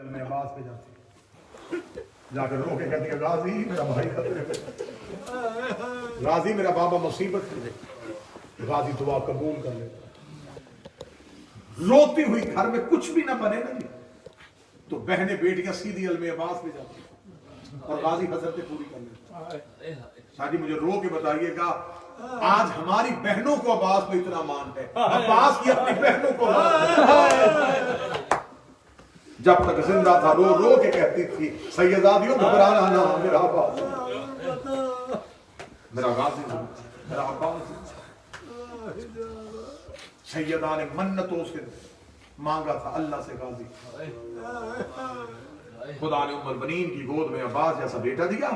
میں عباس پہ جاتی جا کر رو کے کہتی ہے غازی میرا بھائی خطرے پہ، غازی میرا بابا مصیبت میں، غازی دعا قبول کر لیتا، روتی ہوئی گھر میں کچھ بھی نہ بنے نا جی تو بہنیں بیٹیاں سیدھی علم عباس پہ جاتی اور غازی حضرت پوری کر لیتا۔ شاہ جی مجھے رو کے بتائیے گا آج ہماری بہنوں کو عباس پہ اتنا مان ہے، عباس کی اپنی بہنوں کو مان ہے۔ جب تک زندہ تھا رو رو کے کہتی تھی سیدادیوں گھبرانا نہ میرا عباس، میرا غازی، میرا عباس۔ سیدہ نے منتوں سے مانگا تھا اللہ سے غازی، خدا نے ام البنین کی گود میں عباس جیسا بیٹا دیا۔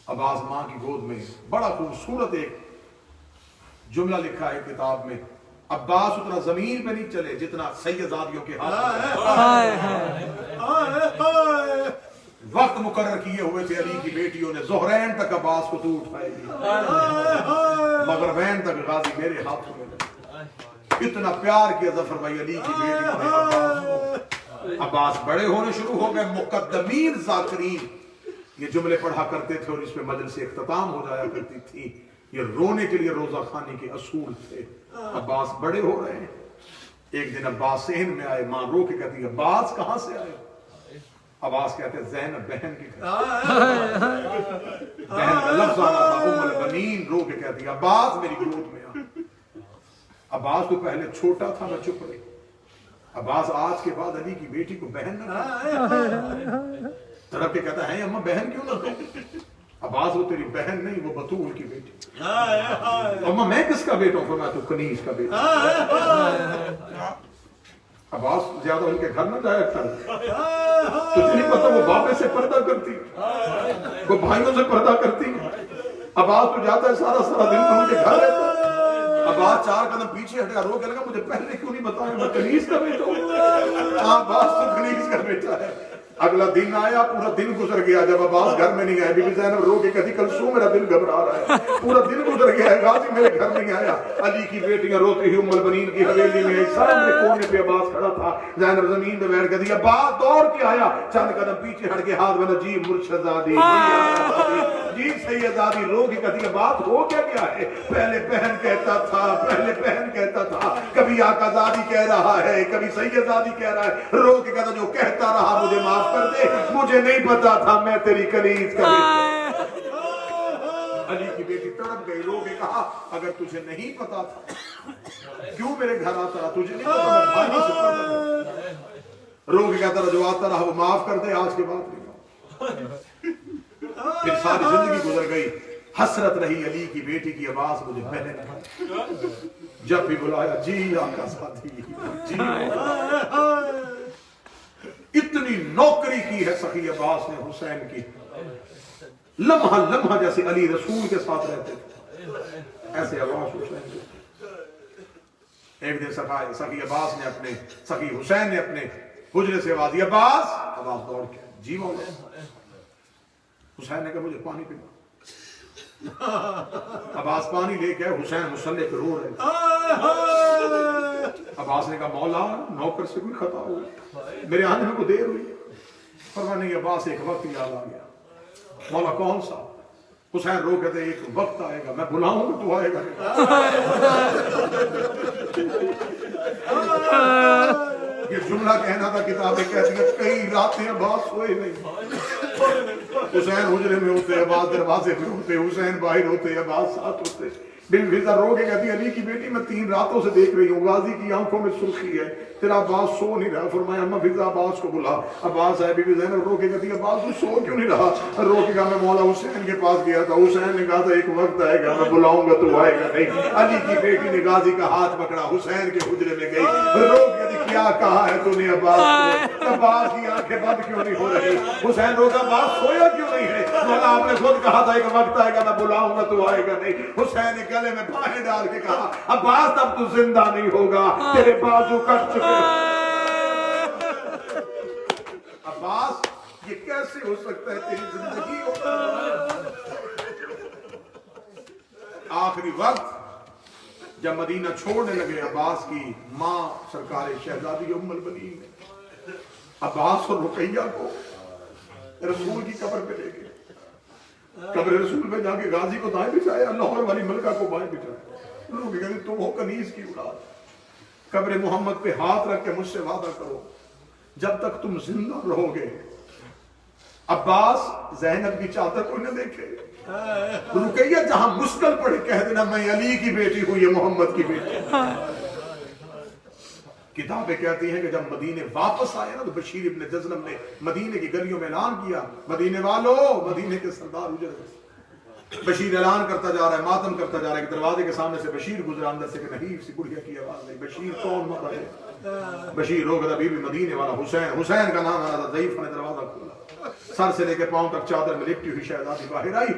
عباس ماں کی گود میں بڑا خوبصورت ایک جملہ لکھا ہے کتاب میں، عباس اتنا زمین پہ نہیں چلے جتنا سیدادیوں کے ہاتھ میں۔ وقت مقرر کیے ہوئے تھے علی کی بیٹیوں نے، ظہرین تک عباس کو تو اٹھائے گی، مغربین تک غازی میرے ہاتھوں میں۔ اتنا پیار کیا ظفر بھائی علی کی بیٹیوں نے عباس کو۔ عباس بڑے ہونے شروع ہو گئے، مقدمین ذاکرین یہ جملے پڑھا کرتے تھے اور اس میں مجلس اختتام ہو جایا کرتی تھی۔ یہ رونے کے لیے روزہ خانی کے اصول تھے۔ عباس بڑے ہو رہے ہیں، ایک دن عباس صحن میں آئے، ماں رو کے کہتی ہے عباس کہاں سے آئے؟ عباس کہتے ہیں زینب بہن کی گھر، بہن کا لفظ آنا تھا۔ ام البنین رو کے کہتی ہے عباس میری گود میں آ۔ عباس تو پہلے چھوٹا تھا، میں چپ رہی۔ عباس آج کے بعد علی کی بیٹی کو بہن نہ طرف کے کہتا ہے اماں بہن کیوں نہ کہو؟ عباس وہ تیری بہن نہیں، وہ بطول کی بیٹی۔ اماں میں کس کا بیٹا ہوں؟ فرمایا تو کنیز کا بیٹا۔ عباس زیادہ ان کے گھر نہ جایا تھا، تجھے نہیں پتا وہ باپے سے پردہ کرتی، وہ بھائیوں سے پردہ کرتی۔ عباس تو جاتا ہے سارا سارا دن تو ان کے گھر رہتا۔ عباس 4 قدم پیچھے ہٹا، رو کے لگا مجھے پہلے کیوں نہیں بتایا میں کنیز کا بیٹا ہوں؟ عباس تو کنیز کا بیٹا ہے۔ اگلا دن آیا، پورا دن گزر گیا، جب عباس گھر میں نہیں آیا بی بی زینب رو کے کہتی کلثوم میرا دل گھبرا رہا ہے، پورا دن گزر گیا ہے، غازی میرے گھر نہیں آیا۔ علی کی بیٹیاں روتی ہوئی ام البنین کی حویلی میں سامنے کونے پہ عباس کھڑا تھا، زینب زمین پہ بیٹھ گئی۔ عباس دوڑ کے آیا، چند قدم پیچھے ہٹ کے ہاتھ میں جی مرشدزادی، جی سیدزادی، رو کے کہتی عباس ہو کیا گیا ہے؟ پہلے بہن کہتا تھا، پہلے بہن کہتا تھا، کبھی آقا زادی کہہ رہا ہے، کبھی سیدزادی کہہ رہا ہے۔ رو کے کہتا جو کہتا رہا مجھے معاف کر دے، مجھے نہیں پتا تھا میں تیری کنیز کا بیٹا۔ علی کی بیٹی تڑپ گئی، رو کے کہا اگر تجھے نہیں پتا تھا کیوں میرے گھر آتا رہا؟ تجھے نہیں پتا میں بھائی سے پردہ کرتا۔ رو کے کہتا رہا جو آتا رہا وہ معاف کر دے، آج کے بعد نہیں۔ پھر ساری زندگی گزر گئی، حسرت رہی علی کی بیٹی کی عباس مجھے بہن، جب بھی بلایا جی آقا ساتھی جی۔ اتنی نوکری کی ہے سخی عباس نے حسین کی، لمحہ لمحہ جیسے علی رسول کے ساتھ رہتے تھے ایسے عباس حسین کے۔ ایک دن سخی عباس نے اپنے سخی حسین نے اپنے حجرے سے آواز دی عباس، عباس دوڑ کے جی مولا۔ حسین نے کہا مجھے پانی پینا۔ عباس پانی لے کے حسین مصلی پہ رو رہے تھے۔ عباس نے کہا مولا نوکر سے کوئی خطا ہوئی، میرے آنے میں کو دیر ہوئی؟ فرمایا نہیں عباس ایک وقت یاد آ گیا۔ مولا کون سا؟ حسین رو کہتے ایک وقت آئے گا میں بلاؤں گا تو آئے گا۔ یہ جملہ کہنا تھا، کتابیں کہتی ہیں کئی راتیں عباس سوئے نہیں۔ حسین حجرے میں ہوتے، عباس دروازے پہ ہوتے، حسین باہر ہوتے، عباس ساتھ ہوتے۔ بن فضا رو کے کہتی علی کی بیٹی میں 3 راتوں سے دیکھ رہی ہوں، غازی کی آنکھوں میں سرخی ہے، تیرا عباس سو نہیں رہا۔ فرمایا اما فضا عباس کو بلا۔ عباس ہے بی بی زینب رو کے کہتی عباس تو سو کیوں نہیں رہا؟ رو کے کہا میں مولا حسین کے پاس گیا تھا، حسین نے کہا تھا ایک وقت آئے گا میں بلاؤں گا تو آئے گا نہیں۔ علی کی بیٹی نے غازی کا ہاتھ پکڑا، حسین کے حجرے میں گئی، رو کے کیا کہا ہے تو نے عباس کو؟ عباس کی آنکھیں بند کیوں نہیں ہو رہی؟ حسین رو کا عباس سویا کیوں نہیں ہے؟ مولا آپ نے خود کہا تھا ایک وقت آئے گا میں بلاؤں گا تو آئے گا نہیں۔ حسین نے گلے میں باہیں ڈال کے کہا عباس اب تو زندہ نہیں ہوگا، تیرے بازو کٹ چکے۔ عباس یہ کیسے ہو سکتا ہے تیری زندگی ہو؟ آخری وقت جب مدینہ چھوڑنے لگے عباس کی ماں سرکار شہزادی ام البنین نے عباس اور رقیہ کو رسول کی قبر پہ لے گئے، قبر رسول پہ جا کے غازی کو دائیں بچھایا، لاہور والی ملکہ کو بائیں بچھایا۔ لوگ کہتے تم ہو کنیز کی اولاد، قبر محمد پہ ہاتھ رکھ کے مجھ سے وعدہ کرو جب تک تم زندہ رہو گے عباس زینب کی چادر کو نہ دیکھے، رقیہ جہاں مشکل پڑے کہہ دینا میں علی کی بیٹی ہوں، یہ محمد کی بیٹی۔ کتابیں کہتی ہیں کہ جب مدینے واپس آئے نا تو بشیر ابن جزلم نے مدینے کی گلیوں میں اعلان کیا، مدینے والو، مدینے کے سردار اجڑ گئے۔ بشیر اعلان کرتا جا رہا ہے، ماتم کرتا جا رہا ہے کہ دروازے کے سامنے سے بشیر گزرا، اندر سے کہ نحیف سی بڑھیا کی آواز نہیں، بشیر کون مارا ہے؟ بشیر رو گیا، بی بی مدینے والا حسین، حسین کا نام آنا تھا۔ ضعیف نے دروازہ کھولا، سر سے لے کے پاؤں تک چادر میں لپٹی ہوئی شہزادی باہر آئی،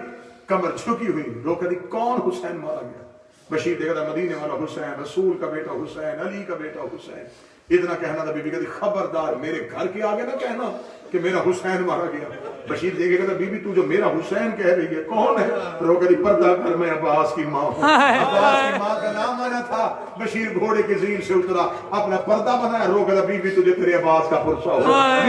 کمر جھکی ہوئی، رو کہتی کون حسین مارا گیا؟ بشیر دیکھا تھا مدینے والا حسین، رسول کا بیٹا حسین، علی کا بیٹا حسین۔ اتنا کہنا تھا، بی بی کہتی خبردار میرے گھر کے آگے نہ کہنا کہ میرا حسین مارا گیا۔ بشیر دیکھے کہتا بی بی تو جو میرا حسین کہہ رہی ہے کون ہے؟ رو کہتی پردہ کر، میں عباس کی ماں ہوں۔ عباس کی ماں کا نام آنا تھا۔ بشیر گھوڑے کی زین سے اترا، اپنا پردہ بنایا، رو کہتا بی بی تجھے تیرے عباس کا پرسہ ہو، بی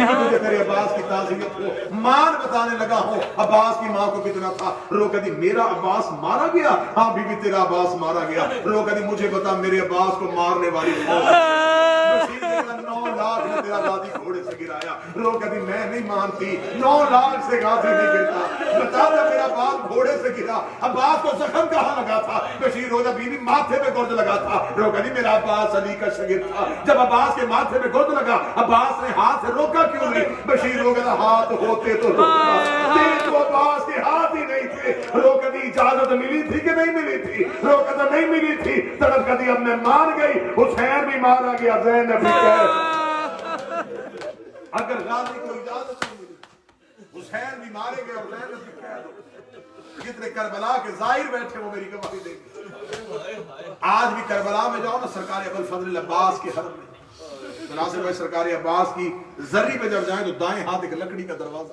بی تجھے تیرے عباس کی تعزیت ہو، مان بتانے لگا ہوں عباس کی ماں کو کتنا تھا۔ رو کہتی میرا عباس مارا گیا؟ ہاں بی بی تیرا عباس مارا گیا۔ رو کہتی مجھے بتا میرے عباس کو مارنے والی کون؟ 9 لاکھ نے تیرا غازی گھوڑے سے گرایا۔ رو کہتی میں نہیں مانتی، 9 لاکھ سے غازی نہیں گرتا، بتا دے میرا باپ گھوڑے سے گرا، عباس کو زخم کہاں لگا تھا؟ بشیر روزہ بیوی ماتھے پہ گرد لگا تھا۔ رو کہتی میرا عباس علی کا شاگرد تھا، جب عباس کے ماتھے پہ گرد لگا عباس نے ہاتھ سے روکا کیوں نہیں؟ بشیر رو کہتا ہاتھ ہوتے تو روکتا، تیرے تو عباس کے ہاتھ ہی نہیں تھے۔ رو کہتی اجازت ملی تھی کہ نہیں ملی تھی؟ رو کہتا نہیں ملی تھی۔ تڑپ کہتی اب میں مان گئی، حسین بھی مارا گیا، زینب بھی اگر غازی کو اجازت نہیں ملی، حسین بھی مارے گئے اور زینب بھی قید ہو۔ جتنے کربلا کے ظاہر بیٹھے وہ میری گواہی دیں گے۔ آج بھی کربلا میں جاؤ نا، سرکار ابوالفضل عباس کے حرم میں، تو ناصر بھائی سرکار عباس کی زری پہ جب جائیں تو دائیں ہاتھ ایک لکڑی کا دروازہ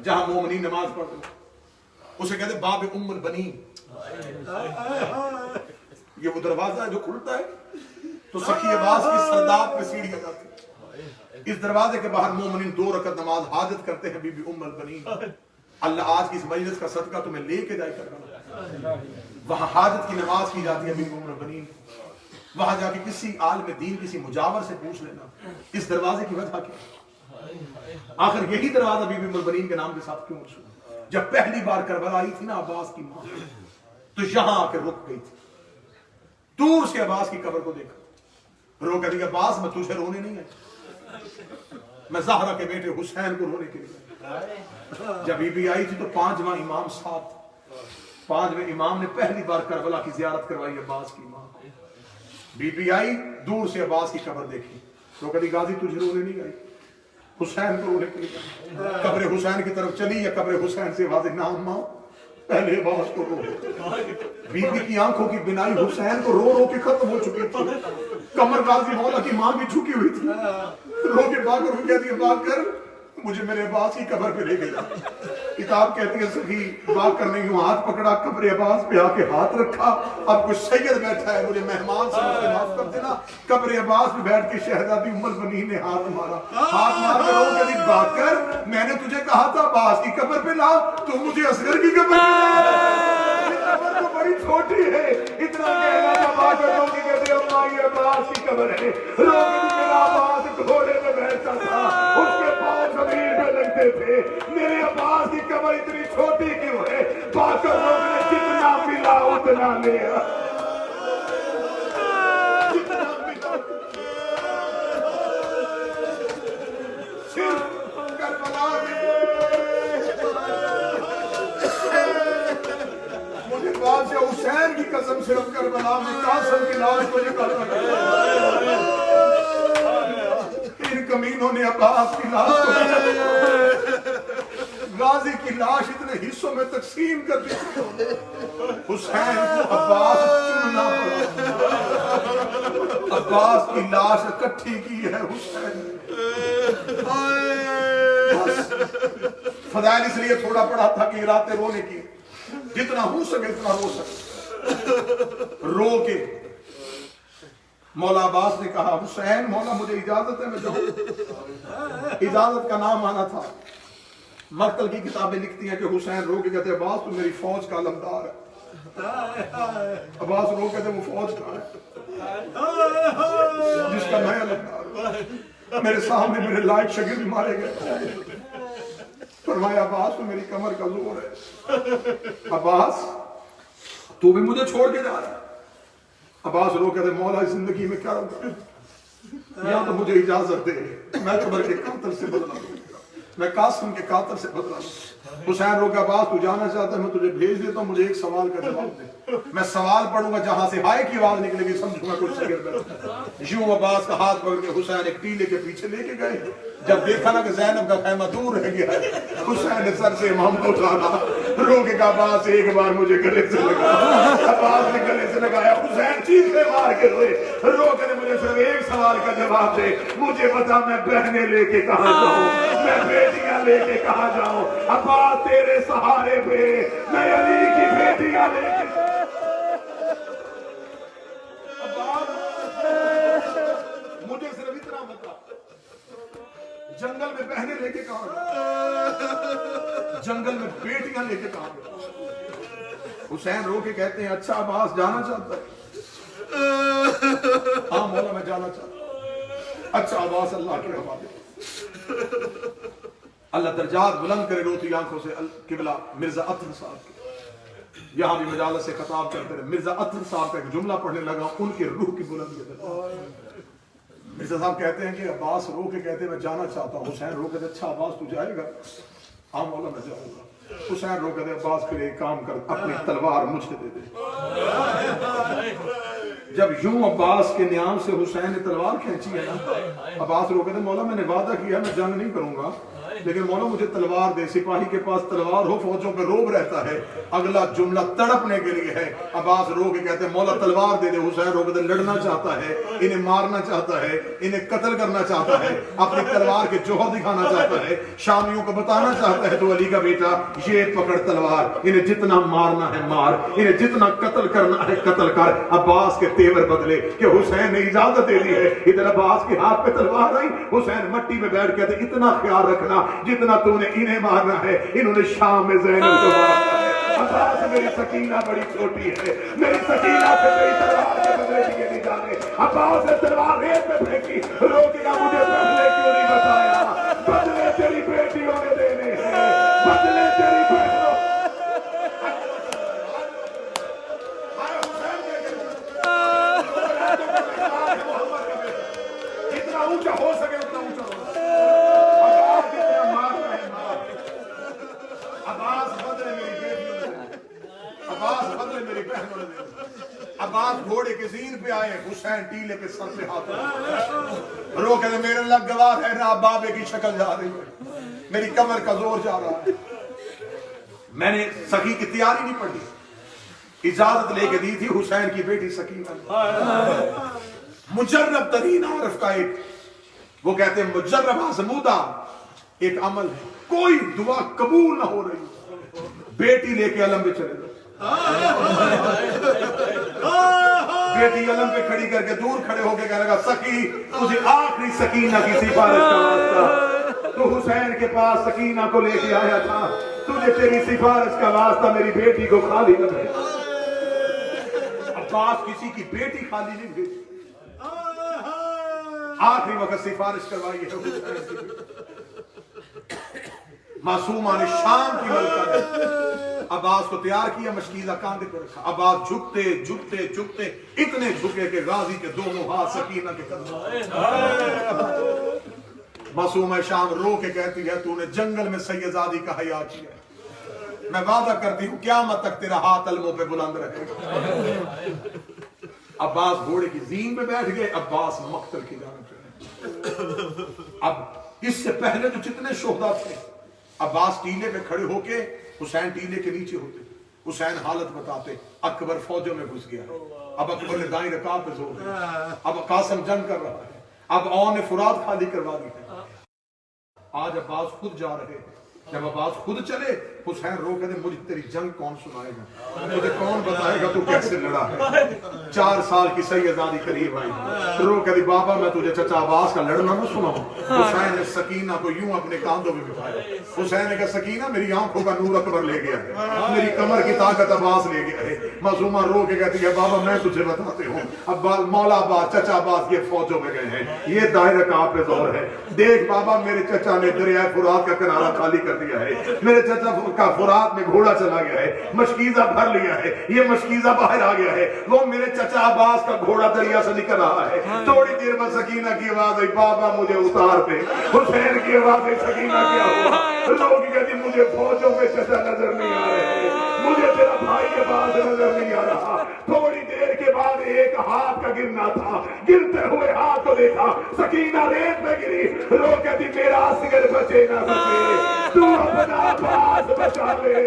جہاں مومنین نماز پڑھتے ہیں، اسے کہتے ہیں باب ام البنین۔ یہ وہ دروازہ ہے جو کھلتا ہے تو سخی عباس کی سرداب پہ سیڑھی آ جاتی ہے۔ اس دروازے کے باہر مومنین 2 رکعت نماز حاجت کرتے ہیں بی بی ام البنین۔ اللہ آج کی اس مجلس کا صدقہ تمہیں لے کے جائے کرنا، وہاں حاجت کی نماز کی جاتی ہے بی بی ام البنین۔ وہاں جا کے کسی عالم دین کسی مجاور سے پوچھ لینا اس دروازے کی وجہ کیا، آخر یہی دروازہ بی بی ام البنین کے نام کے ساتھ کیوں مشہور؟ جب پہلی بار کربلا آئی تھی نا عباس کی ماں، تو یہاں آ کے رک گئی تھی، دور سے عباس کی قبر کو دیکھا، رو کہتی عباس میں تجھے رونے نہیں آئی، میں زہرا کے بیٹے حسین کو رونے کے لیے۔ جب بی بی آئی تھی تو 5واں امام ساتھ، 5ویں امام نے پہلی بار کربلا کی زیارت کروائی عباس کی ماں کو۔ بی بی آئی دور سے عباس کی قبر دیکھی، رو کہتی غازی تجھے رونے نہیں آئی، حسین کو رونے کے لیے۔ قبر حسین کی طرف چلی یا قبر حسین سے واضح نام ماں پہلے عباس کو رو۔ بی بی کی آنکھوں کی بینائی حسین کو رو رو کے ختم ہو چکی تھی، کمر غازی مولا کی ماں بھی جھکی ہوئی تھی، رو کے باکر کو کہتی ہے باکر مجھے میرے عباس کی قبر پہ لے گیا۔ کتاب کہتی ہے سخی باکر نے یوں ہاتھ پکڑا، قبر عباس پہ آ کے ہاتھ رکھا، اب کچھ سید بیٹھا ہے مجھے مہمان سمجھ کے معاف کر دینا۔ قبر عباس پہ بیٹھ کے شہزادی ام البنین نے ہاتھ مارا، ہاتھ مار کے رو کہتی باکر میں نے تجھے کہا تھا عباس کی قبر پہ لا، تو مجھے اصغر کی قبر پہ قبر تو بڑی چھوٹی ہے۔ اتنا کہنا تھا باکر رو کے کہتے اماں یہ عباس کی قبر ہے، رو کے میرا عباس گھوڑے پہ بیٹھتا تھا، اس کے پاؤں زمین پہ لگتے تھے، میرے عباس کی قبر اتنی چھوٹی کیوں ہے؟ باکر لوگ نے جتنا ملا اتنا لیا، جتنا ملا صرف کربلا مجھے بات سے حسین کی قسم صرف کربلا میں قاسم کی لاش کو نکالنا گیا، ان کمینوں نے عباس کی لاش کو غازی کی لاش اتنے حصوں میں تقسیم کر دی، حسین کو عباس چننا پڑا، عباس کی لاش اکٹھی کی ہے حسین بس۔ فضائل اس لیے تھوڑا پڑا تھا کہ راتیں رونے کی، جتنا ہو سکے اتنا رو سکے، رو کے مولا عباس نے کہا حسین مولا مجھے اجازت ہے میں جاؤں؟ اجازت کا نام آنا تھا. مقتل کی کتابیں لکھتی ہیں کہ حسین رو کے کہتے عباس تو میری فوج کا علمدار ہے. عباس رو کہتے وہ فوج کا ہے جس کا میں علمدار ہوں. میرے سامنے میرے لائق شاگرد مارے گئے. فرمایا عباس تو میری کمر کا زور ہے. عباس تو بھی مجھے چھوڑ کے جا رہا ہے. عباس رو کہتے مولا زندگی میں کیا رہا یا تو مجھے اجازت دے میں قبر کے قاتل سے بدلا لوں, میں قاسم کے قاتل سے بدلا لوں. حسین رو کہ عباس تو جانا چاہتا ہے میں تجھے بھیج دیتا ہوں, مجھے ایک سوال کا جواب دے. میں سوال پڑھوں گا جہاں سے ہائے کی آواز نکلے گی سمجھوں گا کچھ شاگرد. یوں عباس کا ہاتھ پکڑ کے حسین ایک ٹیلے کے پیچھے لے کے گئے. جب دیکھا نا کہ زینب کا خیمہ دور رہ گیا ہے, حسین نے سر سے امام کو اٹھانا رو کے کہا عباس ایک بار مجھے گلے سے لگا. عباس نے گلے سے لگایا. حسین چیخے مار کے روئے. رو کے مجھے صرف ایک سوال کا جواب دے, مجھے بتا میں بہنیں لے کے کہاں جاؤں, میں بیٹیاں لے کے کہاں جاؤں. عباس تیرے سہارے پہ میں علی کی بیٹیاں لے کے مجھے صرف اتنا بتا جنگل میں بہنیں لے کے کہاں گئے, جنگل میں بیٹیاں لے کے کہاں گئے. حسین رو کے کہتے ہیں اچھا عباس جانا چاہتا ہے؟ ہاں مولا میں جانا چاہتا ہوں. اچھا عباس اللہ کے حوالے. اللہ درجات بلند کرے روتی آنکھوں سے قبلہ مرزا اطہر صاحب کے یہاں بھی مجالس سے خطاب کرتے رہے. مرزا اطہر صاحب کا ایک جملہ پڑھنے لگا, ان کے روح کی بلندی. مرزا صاحب کہتے ہیں کہ عباس رو کے کہتے ہیں میں جانا چاہتا ہوں. حسین رو کہتے اچھا عباس تو جائے گا؟ ہاں مولا میں جاؤں گا. حسین رو کہتے عباس پھر ایک کام کر اپنی تلوار مجھے دے دے. جب یوں عباس کے نیام سے حسین نے تلوار کھینچی ہے نا, عباس رو کہتے مولا میں نے وعدہ کیا میں جنگ نہیں کروں گا لیکن مولا مجھے تلوار دے. سپاہی کے پاس تلوار ہو فوجوں پہ روب رہتا ہے. اگلا جملہ تڑپنے کے لیے ہے. عباس رو کے کہتے ہیں مولا تلوار دے دے. حسین رو کہتے لڑنا چاہتا ہے, انہیں مارنا چاہتا ہے, انہیں قتل کرنا چاہتا ہے, اپنی تلوار کے جوہر دکھانا چاہتا ہے, شامیوں کو بتانا چاہتا ہے تو علی کا بیٹا یہ پکڑ تلوار, انہیں جتنا مارنا ہے مار, انہیں جتنا قتل کرنا ہے قتل کر. عباس کے تیور بدلے کہ حسین نے اجازت دے دی ہے. ادھر عباس کے ہاتھ پہ تلوار آئی. حسین مٹی میں بیٹھ کے کہتے اتنا خیال رکھنا جتنا تو نے انہیں مارنا ہے انہوں نے شام میں زینب کو مارنا ہے. عباس میری سکینہ بڑی چھوٹی ہے, میری سکینہ سے میری تلوار کے بدلے دیے نہیں جانے. عباس نے تلوار ریت میں پھینکی. روکے گا مجھے پہلے کیوں نہیں بتایا؟ بدلے تیری بیٹیوں نے دینے ہیں, بدلے تیری بہنوں. جتنا اونچا ہو سکے اتنا اونچا ہو. عباس گھوڑے کے زین پہ آئے, حسین ٹیلے کے سر پہ ہاتھ رو کہتے میرے لگ گوار ہے نا بابے کی شکل جا رہی ہے, میری کمر کا زور جا رہا ہے. میں نے سخی کی تیاری نہیں پڑھی, اجازت لے کے دی تھی حسین کی بیٹی سکینہ. مجرب ترین عارف کا ایک وہ کہتے ہیں مجرب آزمودہ ایک عمل ہے, کوئی دعا قبول نہ ہو رہی, بیٹی لے کے علم پہ چلے جاؤ. بیٹی علم پہ کھڑی کر کے دور کھڑے ہو کے کہنے لگا سخی تجھے آخری سکینہ کی سفارش کا واسطہ, تو حسین کے پاس سکینہ کو لے کے آیا تھا, تجھے تیری سفارش کا واسطہ میری بیٹی کو خالی کر دے. عباس کسی کی بیٹی خالی نہیں بھیجی, آخری وقت سفارش کروائی ہے. معصومان شام کی ملکہ نے عباس کو تیار کیا, مشکیزہ کاندھے پر رکھا. عباس جھکتے جھکتے جھکتے اتنے جھکے کہ غازی کے دونوں ہاتھ سکینہ کے قدم. معصومہ شام رو کے کہتی ہے تو نے جنگل میں سیدزادی کا حیا کیا, میں وعدہ کرتی ہوں قیامت تک تیرا ہاتھ علموں پہ بلند رہے گا. عباس گھوڑے کی زین پہ بیٹھ گئے, عباس مقتل کی جانب چلے. اب اس سے پہلے جو جتنے شہداء تھے عباس ٹیلے پہ کھڑے ہو کے, حسین ٹیلے کے نیچے ہوتے, حسین حالت بتاتے اکبر فوجوں میں گھس گیا, اب اکبر نے دائیں رکعت پہ زور دیا, اب قاسم جنگ کر رہا ہے, اب اون نے فرات خالی کروا دی ہے. آج عباس خود جا رہے ہیں جب عباس خود چلے حسین رو کہتے مجھے تیری جنگ کون سنائے گا، مجھے کون بتائے گا تو کیسے لڑا ہے۔ 4 سال کی سیدزادی قریب آئی، رو کہتی بابا میں تجھے چچا عباس کا لڑنا نہ سناؤں۔ حسین نے سکینہ کو یوں اپنے کاندھوں میں بٹھایا، حسین نے کہا سکینہ میری آنکھوں کا نور اکبر لے گیا ہے، میری کمر کی طاقت عباس لے گیا ہے۔ معصومہ رو کے کہتی ہے بابا میں تجھے بتاتے ہوں، اب مولا عباس چچا عباس یہ فوجوں میں گئے ہیں، یہ دائرہ کہاں پہ زور ہے۔ دیکھ بابا میرے چچا نے دریائے فرات کا کنارہ خالی کر دیا ہے، میرے چچا کا فرات میں گھوڑا چلا گیا ہے، مشکیزہ بھر لیا ہے، یہ مشکیزہ باہر آ گیا ہے، وہ میرے چچا عباس کا گھوڑا دریا سے نکل رہا ہے۔ تھوڑی دیر میں سکینہ کی آواز آئی بابا مجھے اتار دے۔ حسین کی آواز آئی سکینہ کیا ہوا؟ لوگ کہتی مجھے فوجوں میں چچا نظر نہیں آ رہے، مجھے تیرا بھائی کے پاس نظر نہیں آ رہا۔ تھوڑی دیر کے بعد ایک ہاتھ کا گرنا تھا، گرتے ہوئے ہاتھ کو دیکھا، سکینہ ریت میں گری، رو کہتی میرا اصغر بچے نہ بچے، تو اپنا عباس بچا لے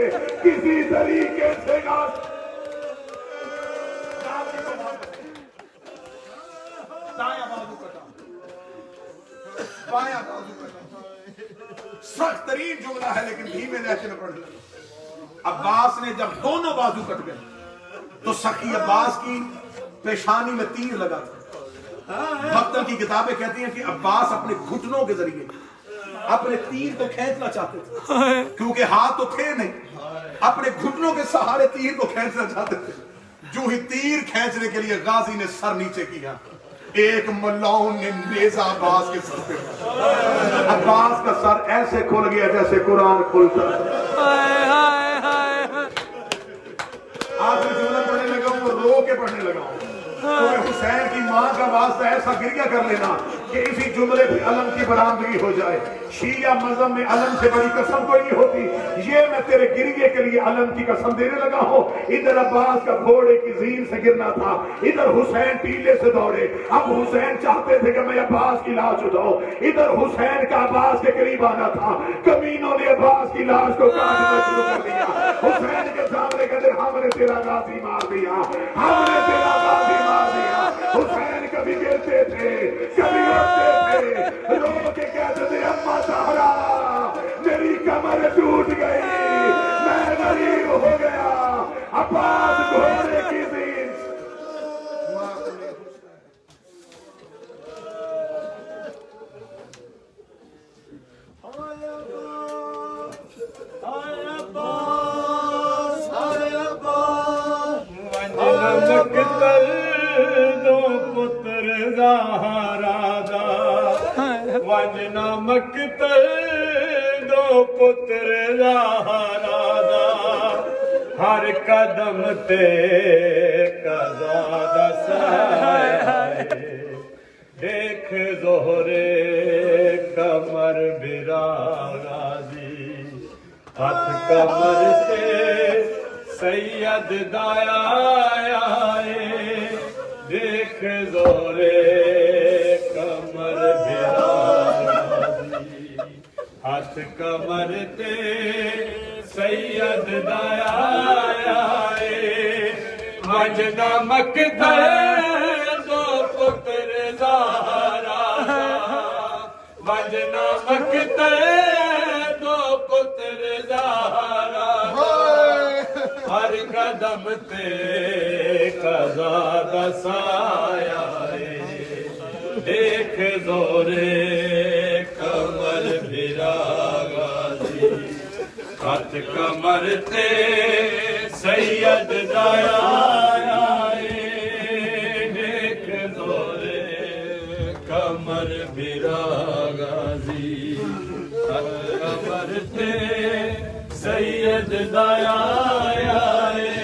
کسی طریقے سے نہ۔ دایاں بازو کٹا، بایاں بازو کٹا، سخت ترین جملہ ہے لیکن دھیمے لہجے میں پڑھ لیں۔ عباس نے جب دونوں بازو کٹ گئے تو سخی عباس کی پیشانی میں تیر لگا تھا۔ مقتل کی کتابیں کہتی ہیں کہ عباس اپنے گھٹنوں کے ذریعے اپنے تیر کو کھینچنا چاہتے تھے، کیونکہ ہاتھ تو تھے نہیں، اپنے گھٹنوں کے سہارے تیر کو کھینچنا چاہتے تھے۔ جو ہی تیر کھینچنے کے لیے غازی نے سر نیچے کیا، ایک ملعون نے نیزہ عباس کے سر پہ، عباس کا سر ایسے کھل گیا جیسے قرآن کھلتا ہے۔ آخری جملہ پڑھنے لگا ہوں وہ رو کے پڑھنے لگا ہوں، تو حسین کی ماں کا واسطہ ایسا گریہ کر لینا کہ اسی جملے پہ علم کی برآمدگی ہو جائے۔ شیعہ مذہب میں علم سے بڑی قسم کوئی نہیں ہوتی، یہ میں تیرے گریہ کے لیے علم کی قسم دینے لگا ہوں۔ ادھر عباس کا گھوڑے کی زین سے گرنا تھا، ادھر حسین ٹیلے سے دوڑے، اب حسین چاہتے تھے کہ میں عباس کی لاش اٹھاؤں، ادھر حسین کا عباس کے قریب آنا تھا، کمینوں نے عباس کی لاش کو کاٹنا شروع کر دیا۔ حسین کے سامنے کہتے ہم نے تیرا غازی مار دیا، ہم نے تیرا غازی مار دیا۔ حسین کبھی گرتے تھے کبھی اٹھتے تھے، رو کے کہتے تھے اما زہرا میری کمر ٹوٹ گئی، میں غریب ہو گیا۔ عباس گھوڑے کی زین مقتل دو پتر زہرا دا، وجنا مقتل دو پتر زہرا دا، ہر قدم تے قضا دا سایہ، دیکھ زہرے کمر برا غازی، ہاتھ کمر تے سید دایا آئے، دیکھ زورے کمر بھرازی، ہاتھ کمر تے سید دایا آئے، مجدہ مقتل دو پتر زہرا دا، مجدہ مقتل دو پتر زہرا دا، ہر قدم تے قضا دا سایہ، دیکھ زورے کمر بھرا غازی، ہاتھ کمر تے سید دایا آئے، دیکھ زورے کمر بھرا غازی، ہاتھ کمر تے سید دایا آئے۔